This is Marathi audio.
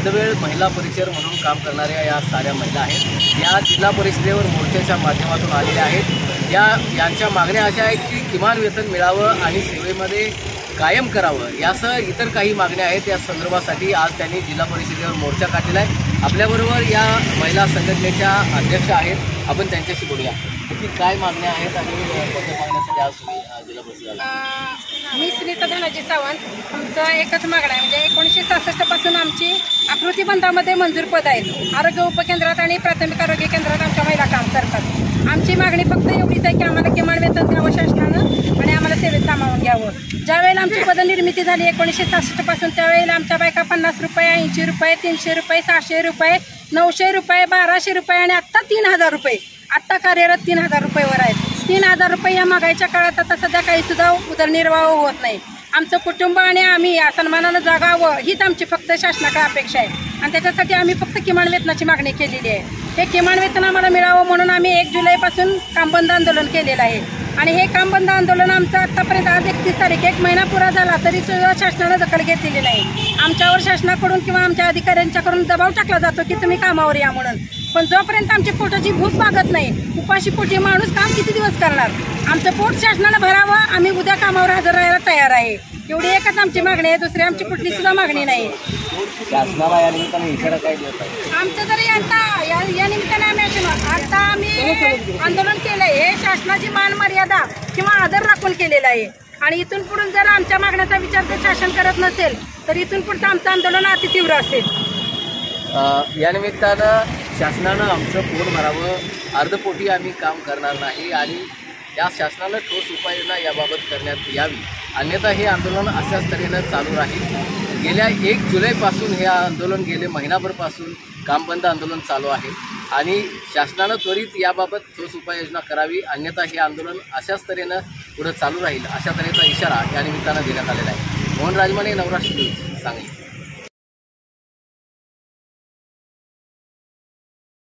अर्धवेळ महिला परिचर म्हणून काम करणाऱ्या या साऱ्या महिला आहेत। या जिल्हा परिषदेवर मोर्चाच्या माध्यमातून आलेल्या आहेत। यांच्या मागण्या अशा आहेत की किमान वेतन मिळावं आणि सेवेमध्ये कायम करावं, यासह इतर काही मागण्या आहेत। या संदर्भासाठी आज त्यांनी जिल्हा परिषदेवर मोर्चा काढलेला आहे। आपल्याबरोबर या महिला संघटनेच्या अध्यक्ष आहेत, आपण त्यांच्याशी बोलूया की काय मागण्या आहेत आणि कोणत्या मागण्यासाठी आज जिल्हा परिषदेला। मी सुनीता धनाजी सावंत। आमचं एकच मागणं आहे, म्हणजे 1966 पासून आमची आकृतीबंधामध्ये मंजूर पद आहेत। आरोग्य उपकेंद्रात आणि प्राथमिक आरोग्य केंद्रात आमच्या महिला काम करतात। आमची मागणी फक्त एवढीच आहे की आम्हाला किमान वेतन द्यावं शासनानं आणि आम्हाला सेवेत सामावून घ्यावं। ज्यावेळेला आमची पदनिर्मिती झाली 1966 पासून, त्यावेळेला आमच्या बायका 50 रुपये, 80 रुपये, 300 रुपये, 600 रुपये, 900 रुपये, 1200 रुपये आणि आत्ता 3000 रुपये, आत्ता कार्यरत 3000 रुपयेवर आहेत। 3000 रुपये या महागाईच्या काळात आता सध्या काहीसुद्धा उदरनिर्वाह होत नाही। आमचं कुटुंब आणि आम्ही या सन्मानानं जगावं हीच आमची फक्त शासनाकडे अपेक्षा आहे आणि त्याच्यासाठी आम्ही फक्त किमान वेतनाची मागणी केलेली आहे। हे किमान वेतन आम्हाला मिळावं म्हणून आम्ही 1 जुलैपासून कामबंद आंदोलन केलेलं आहे आणि हे कामबंद आंदोलन आमचं आत्तापर्यंत आज 31 तारीख 1 महिना पुरा झाला तरी सुद्धा शासनानं दखल घेतलेली नाही। आमच्यावर शासनाकडून किंवा आमच्या अधिकाऱ्यांच्याकडून दबाव टाकला जातो की तुम्ही कामावर या म्हणून, पण जोपर्यंत आमच्या पोटाची भूक भागत नाही, उपाशी पोटी माणूस काम किती दिवस करणार? आमचं पोट शासनानं भरावं, आम्ही उद्या कामावर हजर राहायला तयार आहे। एवढी एकच आमची मागणी आहे, दुसरी आमची कुठली सुद्धा मागणी नाही। शासनाला या निमित्ताने इशारा काय देत आहे? आमचं तरी आता या निमित्ताने आम्ही आंदोलन केलंय, हे शासनाची मान मर्यादा किंवा आदर राखून केलेलं आहे आणि इथून पुढून जर आमच्या मागण्याचा विचार जर शासन करत नसेल तर इथून पुढचं आमचं आंदोलन अति तीव्र असेल। या निमित्तानं शासनानं आमचं पोट भरावं, अर्धपोटी आम्ही काम करणार नाही आणि या शासनानं ठोस उपाययोजना याबाबत करण्यात यावी, अन्यथा हे आंदोलन अशाच तऱ्हेनं चालू राहील। गेल्या 1 जुलैपासून हे आंदोलन गेले महिनाभरपासून कामबंद आंदोलन चालू आहे आणि शासनानं त्वरित याबाबत ठोस उपाययोजना करावी, अन्यथा हे आंदोलन अशाच तऱ्हेनं पुढे चालू राहील, अशा तऱ्हेचा इशारा या निमित्तानं देण्यात आलेला आहे। मोहन राजमाने, नवराष्ट्र न्यूज, सांगली।